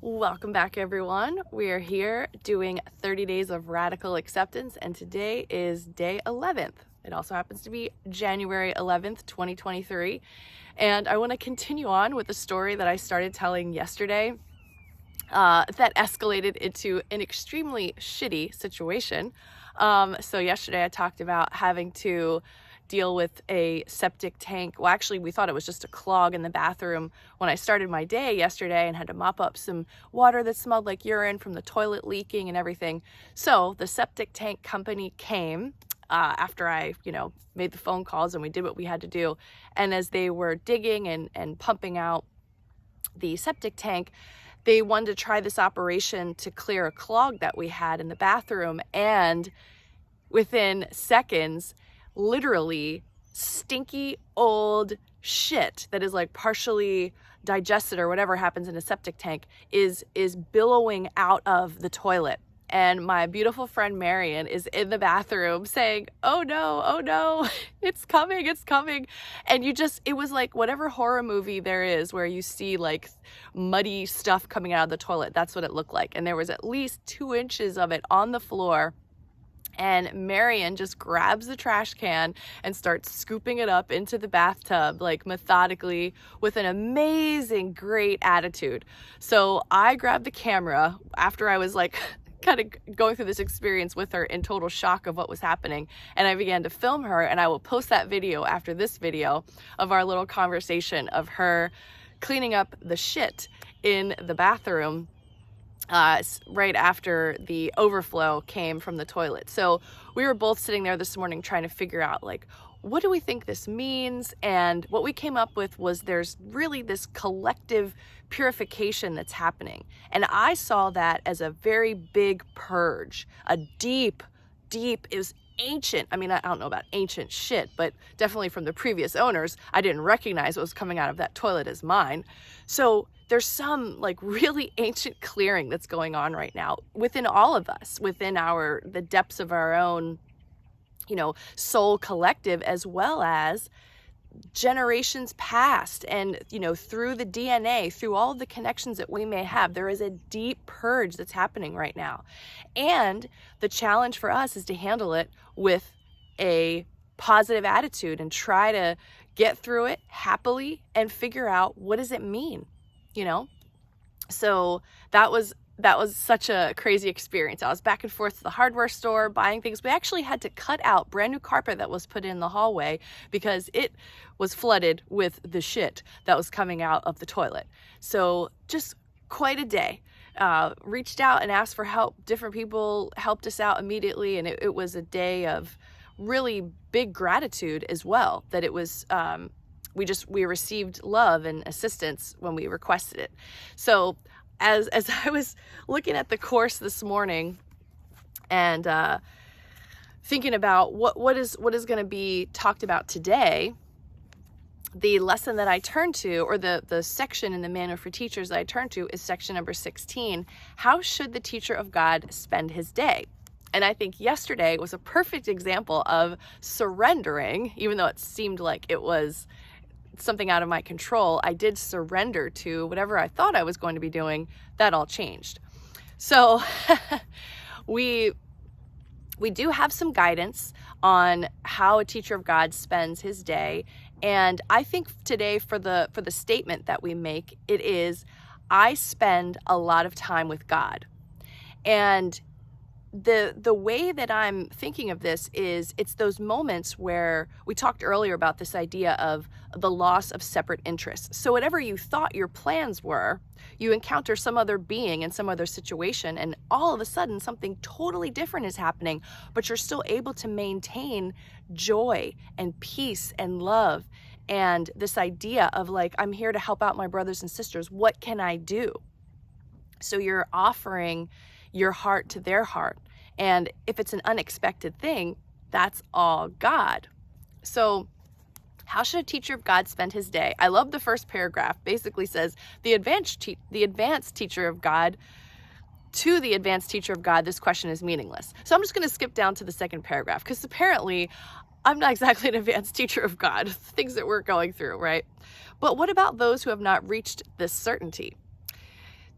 Welcome back, everyone. We are here doing 30 days of radical acceptance, and today is day 11th. It also happens to be January 11th, 2023. And I want to continue on with the story that I started telling yesterday that escalated into an extremely shitty situation. So yesterday I talked about having to deal with a septic tank. Well, actually, we thought it was just a clog in the bathroom when I started my day yesterday and had to mop up some water that smelled like urine from the toilet leaking and everything. So the septic tank company came after I, made the phone calls and we did what we had to do. And as they were digging and pumping out the septic tank, they wanted to try this operation to clear a clog that we had in the bathroom. And within seconds, literally stinky old shit that is like partially digested or whatever happens in a septic tank is billowing out of the toilet. And my beautiful friend Marion is in the bathroom saying, oh no, it's coming. And it was like whatever horror movie there is where you see like muddy stuff coming out of the toilet. That's what it looked like. And there was at least 2 inches of it on the floor. And Marion just grabs the trash can and starts scooping it up into the bathtub, like methodically, with an amazing, great attitude. So I grabbed the camera after I was like kind of going through this experience with her in total shock of what was happening. And I began to film her, and I will post that video after this video of our little conversation of her cleaning up the shit in the bathroom right after the overflow came from the toilet. So we were both sitting there this morning trying to figure out, like, what do we think this means? And what we came up with was there's really this collective purification that's happening. And I saw that as a very big purge, a deep, it was ancient. I mean, I don't know about ancient shit, but definitely from the previous owners, I didn't recognize what was coming out of that toilet as mine. So there's some like really ancient clearing that's going on right now within all of us, within the depths of our own, soul collective, as well as generations past. And, through the DNA, through all of the connections that we may have, there is a deep purge that's happening right now. And the challenge for us is to handle it with a positive attitude and try to get through it happily and figure out, what does it mean? So that was such a crazy experience. I was back and forth to the hardware store buying things. We actually had to cut out brand new carpet that was put in the hallway because it was flooded with the shit that was coming out of the toilet. So just quite a day. Reached out and asked for help. Different people helped us out immediately, and it was a day of really big gratitude as well, that it was we received love and assistance when we requested it. So as I was looking at the course this morning and thinking about what is going to be talked about today, the lesson that I turned to, or the section in the Manual for Teachers that I turned to, is section number 16. How should the teacher of God spend his day? And I think yesterday was a perfect example of surrendering, even though it seemed like it was something out of my control. I did surrender to whatever I thought I was going to be doing. That all changed. So we do have some guidance on how a teacher of God spends his day. And I think today for the statement that we make, it is, I spend a lot of time with God. And the way that I'm thinking of this is, it's those moments where we talked earlier about this idea of the loss of separate interests. So whatever you thought your plans were, you encounter some other being in some other situation, and all of a sudden something totally different is happening, but you're still able to maintain joy and peace and love. And this idea of like, I'm here to help out my brothers and sisters. What can I do? So you're offering your heart to their heart. And if it's an unexpected thing, that's all God. So how should a teacher of God spend his day? I love the first paragraph. Basically says, the advanced teacher of God, to the advanced teacher of God, this question is meaningless. So I'm just going to skip down to the second paragraph, because apparently I'm not exactly an advanced teacher of God, things that we're going through, right? But what about those who have not reached this certainty?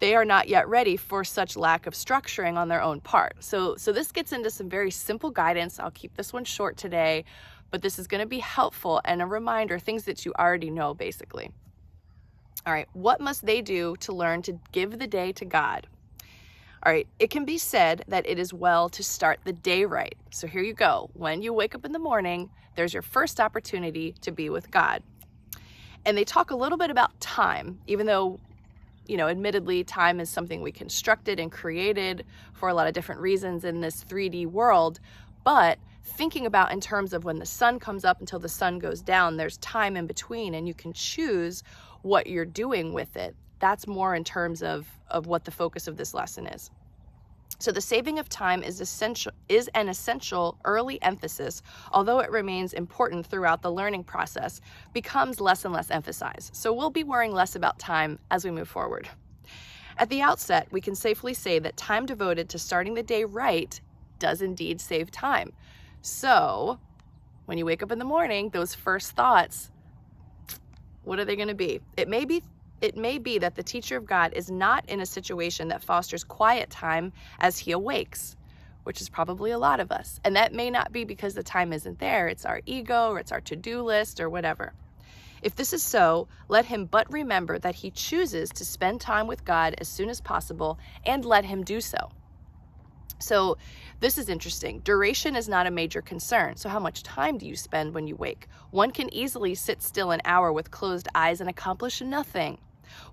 they are not yet ready for such lack of structuring on their own part. So this gets into some very simple guidance. I'll keep this one short today, but this is going to be helpful and a reminder, things that you already know, basically. All right, what must they do to learn to give the day to God? All right, it can be said that it is well to start the day right. So here you go. When you wake up in the morning, there's your first opportunity to be with God. And they talk a little bit about time, even though, admittedly, time is something we constructed and created for a lot of different reasons in this 3D world. But thinking about in terms of when the sun comes up until the sun goes down, there's time in between, and you can choose what you're doing with it. That's more in terms of what the focus of this lesson is. So the saving of time is an essential early emphasis, although it remains important throughout the learning process, becomes less and less emphasized. So we'll be worrying less about time as we move forward. At the outset, we can safely say that time devoted to starting the day right does indeed save time. So when you wake up in the morning, those first thoughts, what are they going to be? It may be that the teacher of God is not in a situation that fosters quiet time as he awakes, which is probably a lot of us. And that may not be because the time isn't there. It's our ego, or it's our to-do list, or whatever. If this is so, let him but remember that he chooses to spend time with God as soon as possible, and let him do so. So this is interesting. Duration is not a major concern. So how much time do you spend when you wake? One can easily sit still an hour with closed eyes and accomplish nothing.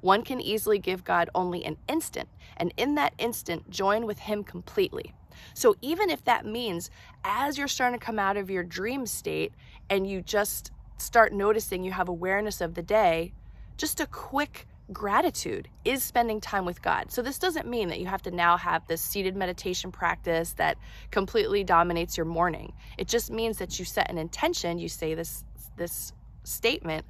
One can easily give God only an instant, and in that instant, join with him completely. So even if that means as you're starting to come out of your dream state and you just start noticing you have awareness of the day, just a quick gratitude is spending time with God. So this doesn't mean that you have to now have this seated meditation practice that completely dominates your morning. It just means that you set an intention. You say this statement,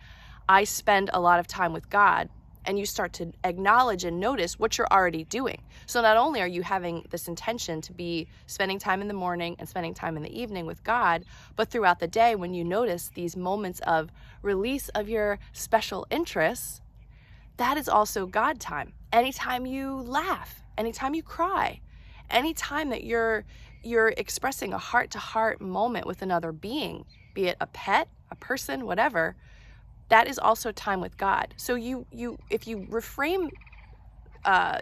I spend a lot of time with God, and you start to acknowledge and notice what you're already doing. So not only are you having this intention to be spending time in the morning and spending time in the evening with God, but throughout the day, when you notice these moments of release of your special interests, that is also God time. Anytime you laugh, anytime you cry, anytime that you're expressing a heart-to-heart moment with another being, be it a pet, a person, whatever, that is also time with God. So if you reframe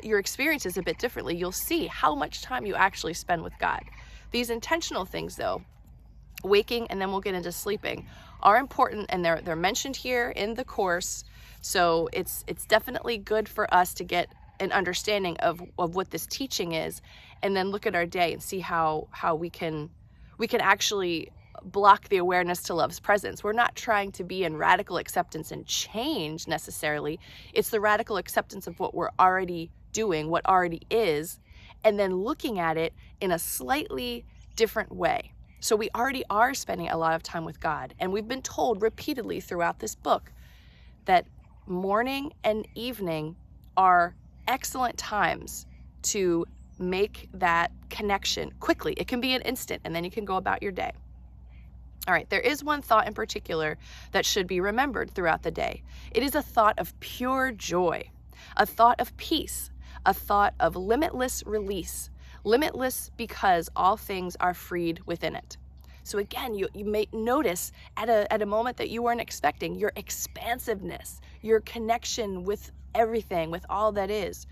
your experiences a bit differently, you'll see how much time you actually spend with God. These intentional things, though, waking, and then we'll get into sleeping, are important, and they're mentioned here in the course. So it's definitely good for us to get an understanding of what this teaching is, and then look at our day and see how we can actually block the awareness to love's presence. We're not trying to be in radical acceptance and change necessarily. It's the radical acceptance of what we're already doing, what already is, and then looking at it in a slightly different way. So we already are spending a lot of time with God, and we've been told repeatedly throughout this book that morning and evening are excellent times to make that connection quickly. It can be an instant, and then you can go about your day. All right, there is one thought in particular that should be remembered throughout the day. It is a thought of pure joy, a thought of peace, a thought of limitless release, limitless because all things are freed within it. So again, you may notice at a moment that you weren't expecting, your expansiveness, your connection with everything, with all that is.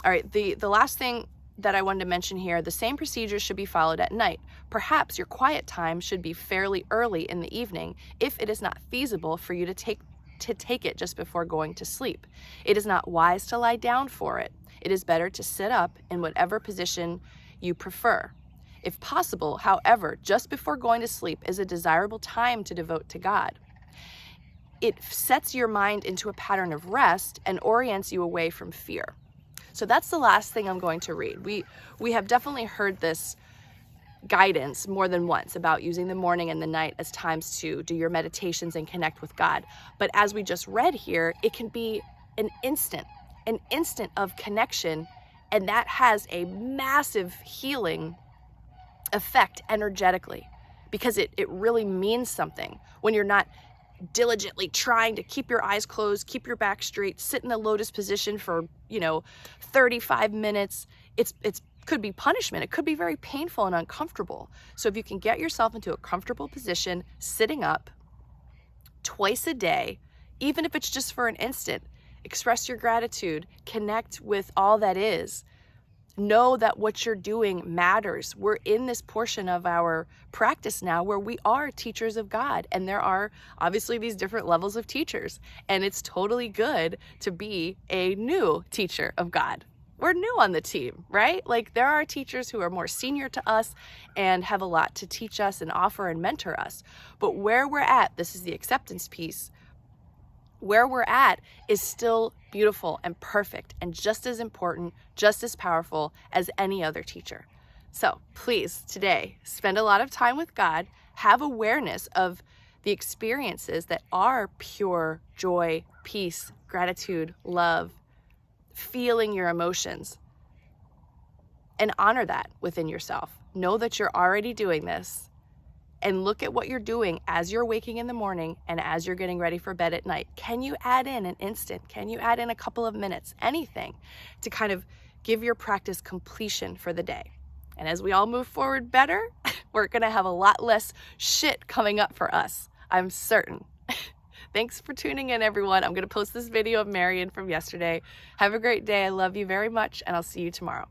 All right, the last thing that I wanted to mention here, the same procedures should be followed at night. Perhaps your quiet time should be fairly early in the evening if it is not feasible for you to take it just before going to sleep. It is not wise to lie down for it. It is better to sit up in whatever position you prefer. If possible, however, just before going to sleep is a desirable time to devote to God. It sets your mind into a pattern of rest and orients you away from fear. So that's the last thing I'm going to read. We have definitely heard this guidance more than once about using the morning and the night as times to do your meditations and connect with God. But as we just read here, it can be an instant of connection, and that has a massive healing effect energetically, because it really means something when you're not diligently trying to keep your eyes closed, keep your back straight, sit in the lotus position for, 35 minutes. It's could be punishment. It could be very painful and uncomfortable. So if you can get yourself into a comfortable position, sitting up twice a day, even if it's just for an instant, express your gratitude, connect with all that is. Know that what you're doing matters. We're in this portion of our practice now where we are teachers of God, and there are obviously these different levels of teachers, and it's totally good to be a new teacher of God. We're new on the team, right? Like, there are teachers who are more senior to us and have a lot to teach us and offer and mentor us. But where we're at, this is the acceptance piece, where we're at is still beautiful and perfect and just as important, just as powerful as any other teacher. So please, today, spend a lot of time with God, have awareness of the experiences that are pure joy, peace, gratitude, love, feeling your emotions, and honor that within yourself. Know that you're already doing this. And look at what you're doing as you're waking in the morning and as you're getting ready for bed at night. Can you add in an instant? Can you add in a couple of minutes? Anything to kind of give your practice completion for the day. And as we all move forward better, we're going to have a lot less shit coming up for us. I'm certain. Thanks for tuning in, everyone. I'm going to post this video of Marion from yesterday. Have a great day. I love you very much, and I'll see you tomorrow.